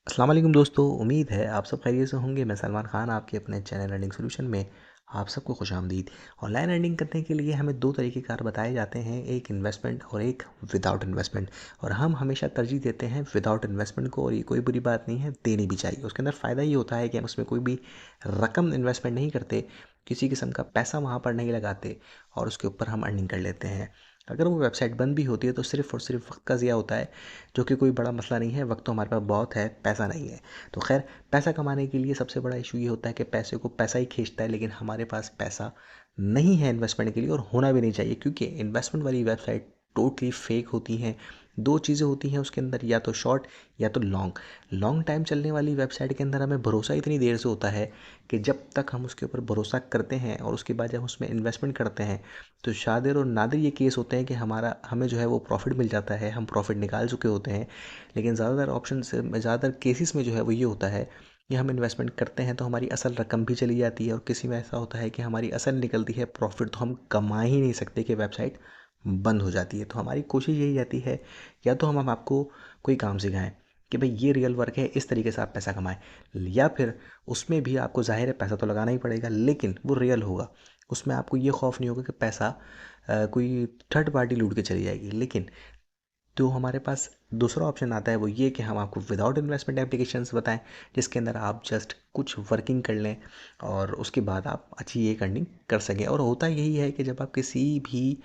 अस्सलाम वालेकुम दोस्तों, उम्मीद है आप सब खैरियत से होंगे। मैं सलमान खान आपके अपने चैनल अर्निंग सॉल्यूशन में आप सबको खुशामदीद। ऑनलाइन अर्निंग करने के लिए हमें दो तरीक़ेकार बताए जाते हैं, एक इन्वेस्टमेंट और एक विदाउट इन्वेस्टमेंट। और हम हमेशा तरजीह देते हैं विदाउट इन्वेस्टमेंट को, और ये कोई बुरी बात नहीं है, देनी भी चाहिए। उसके अंदर फ़ायदा ये होता है कि हम उसमें कोई भी रकम इन्वेस्टमेंट नहीं करते, किसी किस्म का पैसा वहाँ पर नहीं लगाते और उसके ऊपर हम अर्निंग कर लेते हैं। अगर वो वेबसाइट बंद भी होती है तो सिर्फ़ और सिर्फ वक्त का ज़िया होता है, जो कि कोई बड़ा मसला नहीं है। वक्त तो हमारे पास बहुत है, पैसा नहीं है। तो खैर, पैसा कमाने के लिए सबसे बड़ा इशू ये होता है कि पैसे को पैसा ही खींचता है, लेकिन हमारे पास पैसा नहीं है इन्वेस्टमेंट के लिए, और होना भी नहीं चाहिए, क्योंकि इन्वेस्टमेंट वाली वेबसाइट टोटली फेक होती हैं। दो चीज़ें होती हैं उसके अंदर, या तो शॉर्ट या तो लॉन्ग। लॉन्ग टाइम चलने वाली वेबसाइट के अंदर हमें भरोसा इतनी देर से होता है कि जब तक हम उसके ऊपर भरोसा करते हैं और उसके बाद जब उसमें इन्वेस्टमेंट करते हैं, तो शादिर और नादिर ये केस होते हैं कि हमें जो है वो प्रॉफिट मिल जाता है, हम प्रॉफिट निकाल चुके होते हैं। लेकिन ज़्यादातर ऑप्शन से ज़्यादातर केसेस में जो है वो ये होता है कि हम इन्वेस्टमेंट करते हैं तो हमारी असल रकम भी चली जाती है, और किसी में ऐसा होता है कि हमारी असल निकलती है, प्रॉफिट तो हम कमा ही नहीं सकते, कि वेबसाइट बंद हो जाती है। तो हमारी कोशिश यही रहती है, या तो हम आपको कोई काम सिखाएं कि भाई ये रियल वर्क है, इस तरीके से आप पैसा कमाएं, या फिर उसमें भी आपको ज़ाहिर है पैसा तो लगाना ही पड़ेगा, लेकिन वो रियल होगा। उसमें आपको ये खौफ नहीं होगा कि पैसा कोई थर्ड पार्टी लूट के चली जाएगी। लेकिन तो हमारे पास दूसरा ऑप्शन आता है, वो ये कि हम आपको विदाउट इन्वेस्टमेंट एप्लीकेशंस बताएं, जिसके अंदर आप जस्ट कुछ वर्किंग कर लें और उसके बाद आप अच्छी एक अर्निंग कर सकें। और होता यही है कि जब आप किसी भी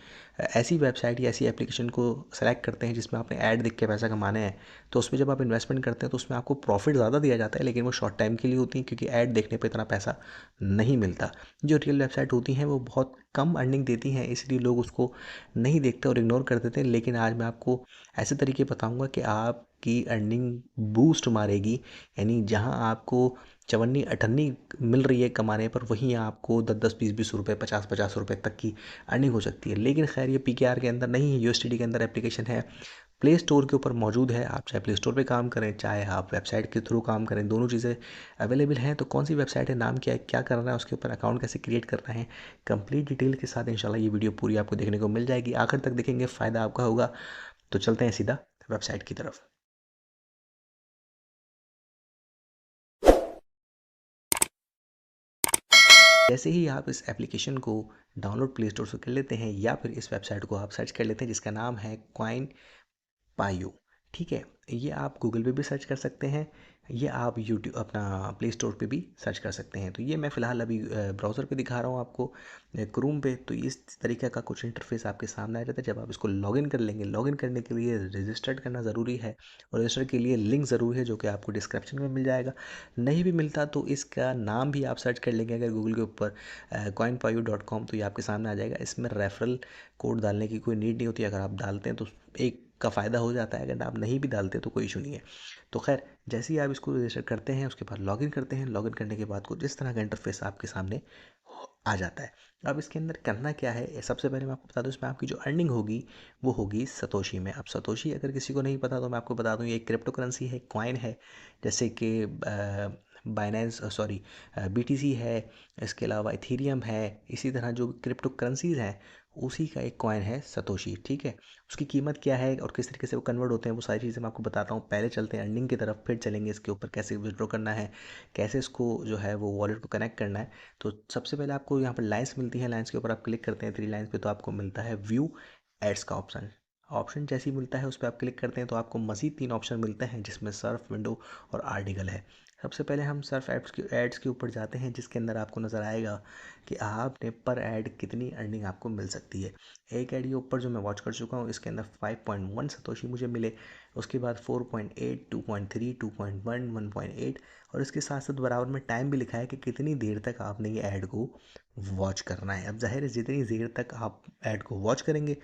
ऐसी वेबसाइट या ऐसी एप्लीकेशन को सेलेक्ट करते हैं जिसमें आपने ऐड देख के पैसा कमाना है, तो उसमें जब आप इन्वेस्टमेंट करते हैं तो उसमें आपको प्रॉफिट ज़्यादा दिया जाता है, लेकिन वो शॉर्ट टाइम के लिए होती हैं, क्योंकि ऐड देखने पर इतना पैसा नहीं मिलता। जो रियल वेबसाइट होती हैं वो बहुत कम अर्निंग देती हैं, इसलिए लोग उसको नहीं देखते और इग्नोर कर देते हैं। लेकिन आज मैं आपको ऐसे तरीके बताऊंगा कि आपकी अर्निंग बूस्ट मारेगी। यानी जहां आपको चवन्नी अठन्नी मिल रही है कमाने पर, वहीं आपको 10-10, 20-20 रुपये, 50-50 रुपये तक की अर्निंग हो सकती है। लेकिन खैर, ये पीकेआर के अंदर नहीं है, यूएसडीटी के अंदर एप्लीकेशन है, प्ले स्टोर के ऊपर मौजूद है। आप चाहे प्ले स्टोर पे काम करें, चाहे आप वेबसाइट के थ्रू काम करें, दोनों चीज़ें अवेलेबल हैं। तो कौन सी वेबसाइट है, नाम क्या है, क्या करना है, उसके ऊपर अकाउंट कैसे क्रिएट करना है, कंप्लीट डिटेल के साथ इंशाल्लाह ये वीडियो पूरी आपको देखने को मिल जाएगी। आखिर तक देखेंगे, फ़ायदा आपका होगा। तो चलते हैं सीधा वेबसाइट की तरफ। जैसे ही आप इस एप्लीकेशन को डाउनलोड प्ले स्टोर से कर लेते हैं, या फिर इस वेबसाइट को आप सर्च कर लेते हैं जिसका नाम है कॉइन पायो, ठीक है। ये आप गूगल पे भी सर्च कर सकते हैं, ये आप यूट्यूब अपना प्ले स्टोर पे भी सर्च कर सकते हैं। तो ये मैं फ़िलहाल अभी ब्राउज़र पे दिखा रहा हूँ आपको, क्रोम पे। तो इस तरीके का कुछ इंटरफेस आपके सामने आ जाता है। जब आप इसको लॉगिन कर लेंगे, लॉगिन करने के लिए रजिस्टर्ड करना ज़रूरी है, और रजिस्टर के लिए लिंक ज़रूरी है, जो कि आपको डिस्क्रिप्शन में मिल जाएगा। नहीं भी मिलता तो इसका नाम भी आप सर्च कर लेंगे अगर गूगल के ऊपर, coinpayo.com, तो ये आपके सामने आ जाएगा। इसमें रेफरल कोड डालने की कोई नीड नहीं होती। अगर आप डालते हैं तो एक का फ़ायदा हो जाता है, अगर आप नहीं भी डालते तो कोई इशू नहीं है। तो खैर, जैसे ही आप इसको रजिस्टर करते हैं, उसके बाद लॉगिन करते हैं। लॉगिन करने के बाद कुछ इस तरह का इंटरफेस आपके सामने आ जाता है। अब इसके अंदर करना क्या है, सबसे पहले मैं आपको बता दूं, इसमें आपकी जो अर्निंग होगी वो होगी सतोशी में। अब सतोशी अगर किसी को नहीं पता तो मैं आपको बता दूं, ये एक क्रिप्टो करेंसी है, कॉइन है। जैसे कि बाइनेंस, सॉरी, बीटीसी है, इसके अलावा इथीरियम है। इसी तरह जो क्रिप्टो करेंसीज हैं, उसी का एक कॉइन है सतोशी, ठीक है। उसकी कीमत क्या है और किस तरीके से वो कन्वर्ट होते हैं, वो सारी चीज़ें मैं आपको बताता हूँ। पहले चलते हैं अर्निंग की तरफ, फिर चलेंगे इसके ऊपर कैसे विड्रॉ करना है, कैसे इसको जो है वो वॉलेट को कनेक्ट करना है। तो सबसे पहले आपको यहाँ पर लाइन्स मिलती हैं, लाइन्स के ऊपर आप क्लिक करते हैं, 3 लाइन्स पे, तो आपको मिलता है व्यू एड्स का ऑप्शन। ऑप्शन जैसे ही मिलता है उस पर आप क्लिक करते हैं तो आपको मज़ीद 3 ऑप्शन मिलते हैं, जिसमें सर्फ, विंडो और आर्टिकल है। सबसे पहले हम सर्फ एड्स के ऊपर जाते हैं, जिसके अंदर आपको नज़र आएगा कि आपने पर ऐड कितनी अर्निंग आपको मिल सकती है। एक ऐड ये ऊपर जो मैं वॉच कर चुका हूँ, इसके अंदर 5.1 सतोशी मुझे मिले। उसके बाद 4.8, 2.3, 2.1, 1.8, और इसके साथ साथ बराबर में टाइम भी लिखा है कि कितनी देर तक आपने ये ऐड को वॉच करना है। अब जाहिर है, जितनी देर तक आप ऐड को वॉच करेंगे,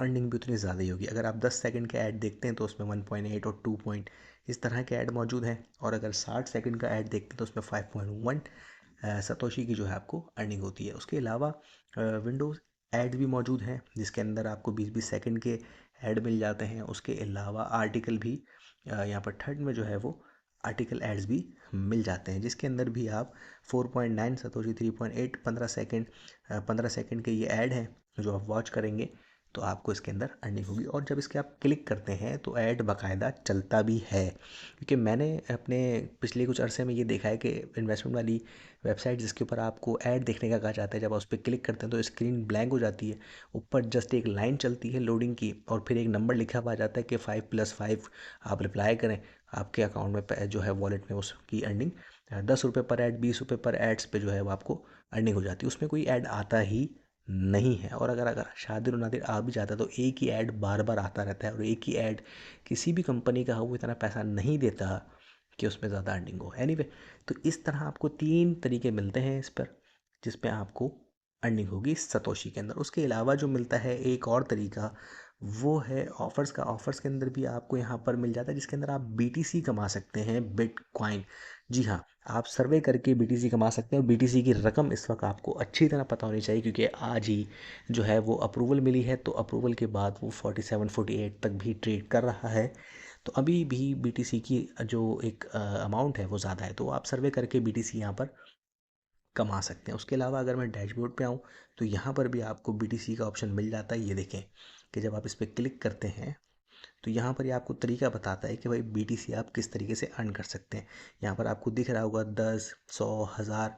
अर्निंग भी उतनी ज़्यादा ही होगी। अगर आप 10 सेकंड के ऐड देखते हैं तो उसमें 1.8 और 2 पॉइंट इस तरह के ऐड मौजूद हैं, और अगर 60 सेकंड का ऐड देखते हैं तो उसमें 5.1 सतोशी की जो है आपको अर्निंग होती है। उसके अलावा विंडोज़ ऐड भी मौजूद हैं, जिसके अंदर आपको 20-20 सेकंड के ऐड मिल जाते हैं। उसके अलावा आर्टिकल भी यहाँ पर थर्ड में जो है वो आर्टिकल एड्स भी मिल जाते हैं, जिसके अंदर भी आप 4.9 सतोशी, 3.8, 15 सेकंड के ये ऐड हैं जो आप वॉच करेंगे, तो आपको इसके अंदर अर्निंग होगी। और जब इसके आप क्लिक करते हैं तो ऐड बाकायदा चलता भी है, क्योंकि मैंने अपने पिछले कुछ अरसे में ये देखा है कि इन्वेस्टमेंट वाली वेबसाइट जिसके ऊपर आपको ऐड देखने का कहा जाता है, जब आप उस पर क्लिक करते हैं तो स्क्रीन ब्लैंक हो जाती है, ऊपर जस्ट एक लाइन चलती है लोडिंग की और फिर एक नंबर लिखा हुआ आ जाता है कि 5+5 आप रिप्लाई करें, आपके अकाउंट में जो है वॉलेट में उसकी अर्निंग 10 रुपये पर ऐड, 20 रुपये पर एड्स पे जो है वो आपको अर्निंग हो जाती है। उसमें कोई ऐड आता ही नहीं है। और अगर शातिर नादिर आ भी जाता है तो एक ही ऐड बार बार आता रहता है, और एक ही ऐड किसी भी कंपनी का हो वो इतना पैसा नहीं देता कि उसमें ज़्यादा अर्निंग हो। एनीवे, तो इस तरह आपको 3 तरीके मिलते हैं इस पर, जिसमें आपको अर्निंग होगी सतोशी के अंदर। उसके अलावा जो मिलता है एक और तरीका, वो है ऑफ़र्स का। ऑफ़र्स के अंदर भी आपको यहाँ पर मिल जाता है जिसके अंदर आप बीटीसी कमा सकते हैं, बिटकॉइन। जी हाँ, आप सर्वे करके बीटीसी कमा सकते हैं। और बीटीसी की रकम इस वक्त आपको अच्छी तरह पता होनी चाहिए, क्योंकि आज ही जो है वो अप्रूवल मिली है, तो अप्रूवल के बाद वो 47-48 तक भी ट्रेड कर रहा है। तो अभी भी बीटीसी की जो एक अमाउंट है वो ज़्यादा है, तो आप सर्वे करके बीटीसी यहाँ पर कमा सकते हैं। उसके अलावा अगर मैं डैशबोर्ड पे आऊँ तो यहाँ पर भी आपको बीटीसी का ऑप्शन मिल जाता है। ये देखें कि जब आप इस पर क्लिक करते हैं तो यहाँ पर ये आपको तरीका बताता है कि भाई बीटीसी आप किस तरीके से अर्न कर सकते हैं। यहाँ पर आपको दिख रहा होगा 10, 100, 1000,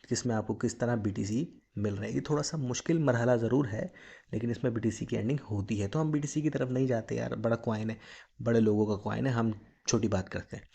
किसमें आपको किस तरह बीटीसी मिल रहे हैं। ये थोड़ा सा मुश्किल मरहला ज़रूर है, लेकिन इसमें बीटीसी की अर्निंग होती है। तो हम बीटीसी की तरफ नहीं जाते यार, बड़ा कॉइन है, बड़े लोगों का कॉइन है, हम छोटी बात करते हैं।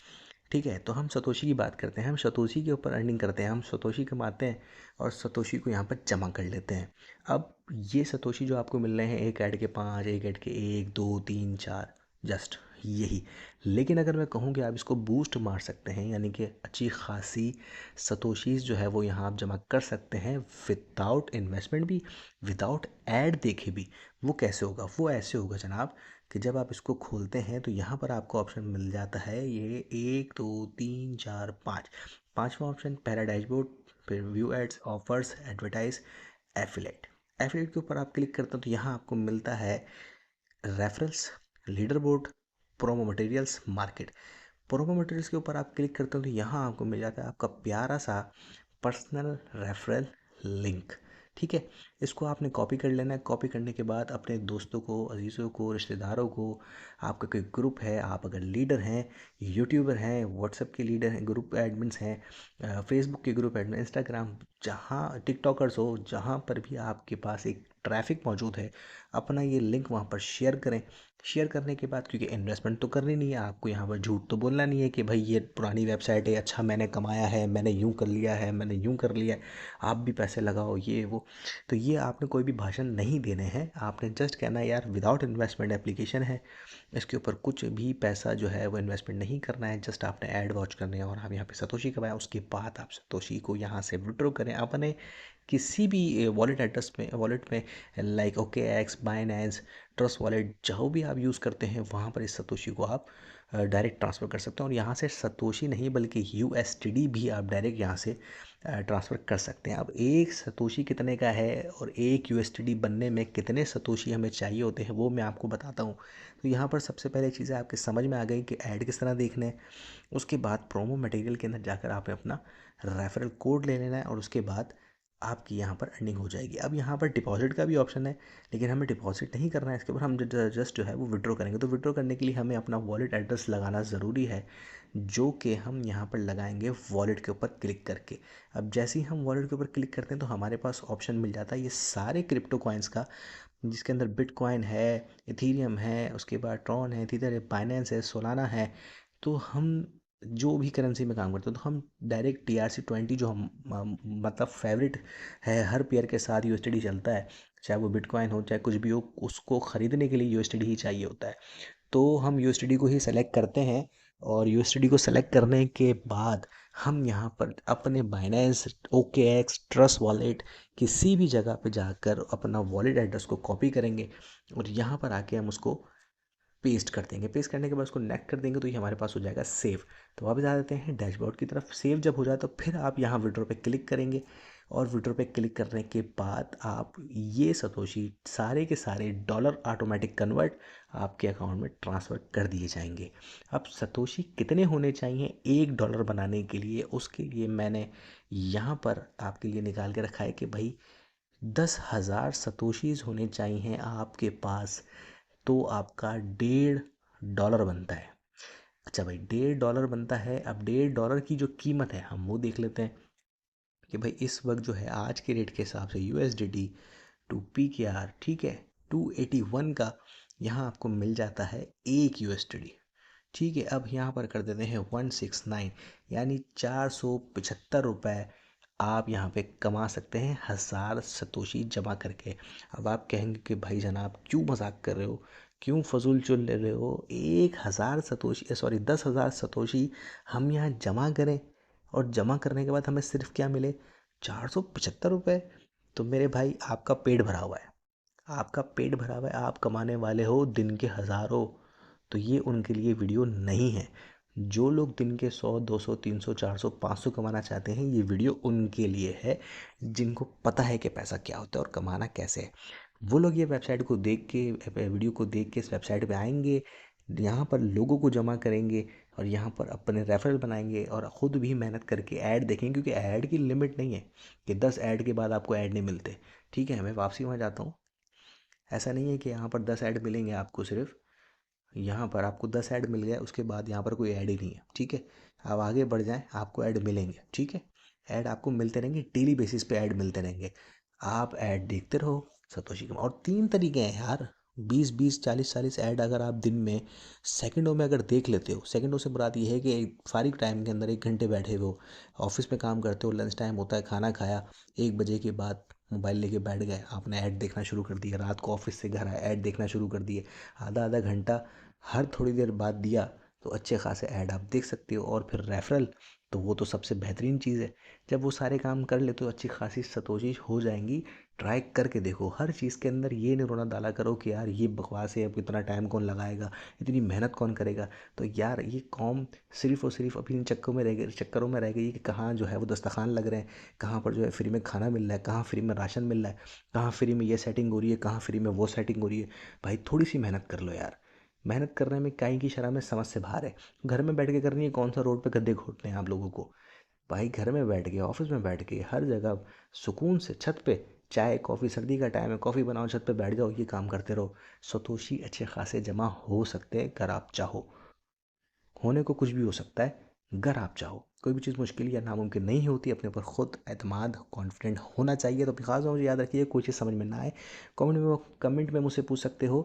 ठीक है, तो हम सतोशी की बात करते हैं। हम सतोशी के ऊपर अर्निंग करते हैं, हम सतोशी कमाते हैं और सतोशी को यहाँ पर जमा कर लेते हैं। अब ये सतोशी जो आपको मिल रहे हैं, एक ऐड के 5, एक ऐड के 1, 2, 3, 4, जस्ट यही। लेकिन अगर मैं कहूँ कि आप इसको बूस्ट मार सकते हैं, यानी कि अच्छी खासी सतोशीज़ जो है वो यहाँ आप जमा कर सकते हैं विदाउट इन्वेस्टमेंट भी, विदाउट ऐड देखे भी। वो कैसे होगा? वो ऐसे होगा जनाब कि जब आप इसको खोलते हैं तो यहाँ पर आपको ऑप्शन मिल जाता है, ये 1, 2, 3, 4, 5, पाँचवा ऑप्शन, पहला डैशबोर्ड, फिर view ads, offers, advertise, affiliate. Affiliate के ऊपर आप क्लिक करते हो तो यहाँ आपको मिलता है referrals, leader board, promo materials, market. Promo materials के ऊपर आप क्लिक करते हो तो यहाँ आपको मिल जाता है आपका प्यारा सा पर्सनल रेफरल लिंक। ठीक है, इसको आपने कॉपी कर लेना है। कॉपी करने के बाद अपने दोस्तों को, अजीज़ों को, रिश्तेदारों को, आपका कोई ग्रुप है, आप अगर लीडर हैं, यूट्यूबर हैं, व्हाट्सएप के लीडर हैं, ग्रुप एडमिन्स हैं, फेसबुक के ग्रुप एडमिन, इंस्टाग्राम, जहाँ टिकटॉकर्स हो, जहाँ पर भी आपके पास एक ट्रैफिक मौजूद है, अपना ये लिंक वहाँ पर शेयर करें। शेयर करने के बाद, क्योंकि इन्वेस्टमेंट तो करनी नहीं है आपको, यहाँ पर झूठ तो बोलना नहीं है कि भाई ये पुरानी वेबसाइट है, अच्छा मैंने कमाया है, मैंने यूँ कर लिया है, मैंने यूँ कर लिया है, आप भी पैसे लगाओ, ये वो। तो ये आपने कोई भी भाषण नहीं देने हैं, आपने जस्ट कहना है यार विदाउट इन्वेस्टमेंट एप्लीकेशन है, इसके ऊपर कुछ भी पैसा जो है वो इन्वेस्टमेंट नहीं करना है, जस्ट आपने ऐड वॉच करने हैं और आप यहाँ पे सतोशी कमाएं। उसके बाद आप सतोशी को यहाँ से विड्रॉ करें अपने किसी भी वॉलेट एड्रेस में, वॉलेट में, like OKX, Binance, trust wallet, जो भी आप यूज़ करते हैं वहाँ पर इस सतोशी को आप डायरेक्ट ट्रांसफ़र कर सकते हैं। और यहाँ से सतोशी नहीं बल्कि USDT भी आप डायरेक्ट यहाँ से ट्रांसफ़र कर सकते हैं। अब एक सतोशी कितने का है और एक USDT बनने में कितने सतोशी हमें चाहिए होते हैं वो मैं आपको बताता हूँ। तो यहाँ पर सबसे पहले चीज़ें आपके समझ में आ गई कि ऐड किस तरह देखने हैं। उसके बाद प्रोमो मटेरियल के अंदर जाकर आपने अपना रेफरल कोड ले लेना है और उसके बाद आपकी यहाँ पर अर्निंग हो जाएगी। अब यहाँ पर डिपॉजिट का भी ऑप्शन है, लेकिन हमें डिपॉजिट नहीं करना है इसके ऊपर, हम जस्ट जो है वो विड्रॉ करेंगे। तो विड्रॉ करने के लिए हमें अपना वॉलेट एड्रेस लगाना ज़रूरी है, जो कि हम यहाँ पर लगाएंगे वॉलेट के ऊपर क्लिक करके। अब जैसे ही हम वॉलेट के ऊपर क्लिक करते हैं तो हमारे पास ऑप्शन मिल जाता है ये सारे क्रिप्टो कॉइन्स का, जिसके अंदर बिटकॉइन है, इथीरियम है, उसके बाद ट्रॉन है, इधर है बाइनेंस है, सोलाना है। तो हम जो भी करेंसी में काम करते हैं तो हम डायरेक्ट TRC20 जो मतलब फेवरेट है, हर पेयर के साथ USDT चलता है, चाहे वो बिटकॉइन हो चाहे कुछ भी हो, उसको ख़रीदने के लिए USDT ही चाहिए होता है। तो हम USDT को ही सेलेक्ट करते हैं और USDT को सेलेक्ट करने के बाद हम यहाँ पर अपने बाइनेंस, OKX, ट्रस्ट वॉलेट, किसी भी जगह पे जाकर अपना वॉलेट एड्रेस को कॉपी करेंगे और यहाँ पर आके हम उसको पेस्ट कर देंगे। पेस्ट करने के बाद उसको नेक्स्ट कर देंगे तो ये हमारे पास हो जाएगा सेव। तो वापस आ जाते हैं डैशबोर्ड की तरफ। सेव जब हो जाए तो फिर आप यहाँ विड्रॉ पे क्लिक करेंगे और विड्रॉ पे क्लिक करने के बाद आप ये सतोशी सारे के सारे डॉलर ऑटोमेटिक कन्वर्ट आपके अकाउंट में ट्रांसफ़र कर दिए जाएंगे। अब सतोशी कितने होने चाहिए $1 बनाने के लिए, उसके लिए मैंने यहाँ पर आपके लिए निकाल के रखा है कि भाई 10,000 सतोशीज होने चाहिए आपके पास, तो आपका $1.5 बनता है। अच्छा भाई, $1.5 बनता है। अब $1.5 की जो कीमत है हम वो देख लेते हैं कि भाई इस वक्त जो है आज के रेट के हिसाब से USDT टू PKR, ठीक है, 281 का यहाँ आपको मिल जाता है 1 USDT। ठीक है, अब यहाँ पर कर देते हैं 169, यानी 475 रुपये आप यहाँ पे कमा सकते हैं 1,000 सतोशी जमा करके। अब आप कहेंगे कि भाई जनाब क्यों मजाक कर रहे हो, क्यों फजूल चुन ले रहे हो, 1,000 सतोशी, सॉरी 10,000 सतोशी हम यहाँ जमा करें और जमा करने के बाद हमें सिर्फ क्या मिले, 475 रुपये। तो मेरे भाई आपका पेट भरा हुआ है, आपका पेट भरा हुआ है, आप कमाने वाले हो दिन के हज़ारों। तो ये उनके लिए वीडियो नहीं है। जो लोग दिन के 100, 200, 300, 400, 500 कमाना चाहते हैं, ये वीडियो उनके लिए है जिनको पता है कि पैसा क्या होता है और कमाना कैसे है। वो लोग ये वेबसाइट को देख के, वीडियो को देख के इस वेबसाइट पे आएंगे, यहाँ पर लोगों को जमा करेंगे और यहाँ पर अपने रेफरल बनाएंगे और ख़ुद भी मेहनत करके ऐड देखेंगे, क्योंकि ऐड की लिमिट नहीं है कि 10 ऐड के बाद आपको ऐड नहीं मिलते। ठीक है, मैं वापसी वहाँ जाता हूँ। ऐसा नहीं है कि यहाँ पर 10 ऐड मिलेंगे आपको, सिर्फ यहाँ पर आपको 10 ऐड मिल गया उसके बाद यहाँ पर कोई ऐड ही नहीं है। ठीक है, आप आगे बढ़ जाएं, आपको ऐड मिलेंगे। ठीक है, ऐड आपको मिलते रहेंगे, डेली बेसिस पे ऐड मिलते रहेंगे। आप ऐड देखते रहो, सतोशी कमाओ। और 3 तरीके हैं यार, 20-20, 40-40 ऐड अगर आप दिन में सेकंडों में अगर देख लेते हो, सेकंडों से मुराद ये है कि फारिग टाइम के अंदर 1 घंटे बैठे हो, ऑफिस में काम करते हो, लंच टाइम होता है, खाना खाया, 1 बजे के बाद मोबाइल लेके बैठ गए, आपने ऐड देखना शुरू कर दिया, रात को ऑफिस से घर आए ऐड देखना शुरू कर दिए, आधा आधा घंटा हर थोड़ी देर बाद दिया, तो अच्छे खासे ऐड आप देख सकते हो। और फिर रेफरल, तो वो तो सबसे बेहतरीन चीज़ है। जब वो सारे काम कर ले तो अच्छी खासी सतोशी हो जाएंगी। ट्राई करके देखो, हर चीज़ के अंदर ये नहीं रोना डाला करो कि यार ये बकवास है, अब इतना टाइम कौन लगाएगा, इतनी मेहनत कौन करेगा। तो यार ये कौम सिर्फ और सिर्फ अपनी चक्करों में रह गई कि कहाँ जो है वो दस्तरखान लग रहे हैं, कहाँ पर जो है फ्री में खाना मिल रहा है, कहाँ फ्री में राशन मिल रहा है, कहाँ फ्री में ये सेटिंग हो रही है, कहाँ फ्री में वो सेटिंग हो रही है। भाई थोड़ी सी मेहनत कर लो यार। मेहनत करने में काहे की शरह में समझ से बाहर है। घर में बैठ के करनी है, कौन सा रोड पे गद्दे घोटने हैं आप लोगों को। भाई घर में बैठ के, ऑफिस में बैठ के, हर जगह सुकून से छत पे चाय कॉफ़ी, सर्दी का टाइम है, कॉफ़ी बनाओ, छत पे बैठ जाओ, ये काम करते रहो। सतोशी अच्छे खासे जमा हो सकते हैं अगर आप चाहो। होने को कुछ भी हो सकता है अगर आप चाहो। कोई भी चीज़ मुश्किल या नामुमकिन नहीं होती। अपने ऊपर खुद एतमाद, कॉन्फिडेंट होना चाहिए। तो अपनी खास बात मुझे याद रखिए, कोई चीज़ समझ में ना आए कमेंट में मुझसे पूछ सकते हो।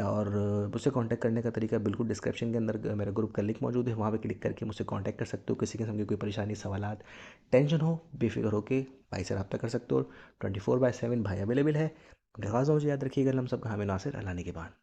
और मुझसे कांटेक्ट करने का तरीका बिल्कुल डिस्क्रिप्शन के अंदर मेरा ग्रुप का लिंक मौजूद है, वहाँ पे क्लिक करके मुझसे कांटेक्ट कर सकते हो। किसी किस्म की कोई परेशानी, सवालात, टेंशन हो, बेफिक्र होके भाई से रब्ता कर सकते हो। 24/7 भाई अवेलेबल है। खास बात मुझे याद रखिएगा, हम सब कहाँ में नासिर अल्लाह ने के बाद।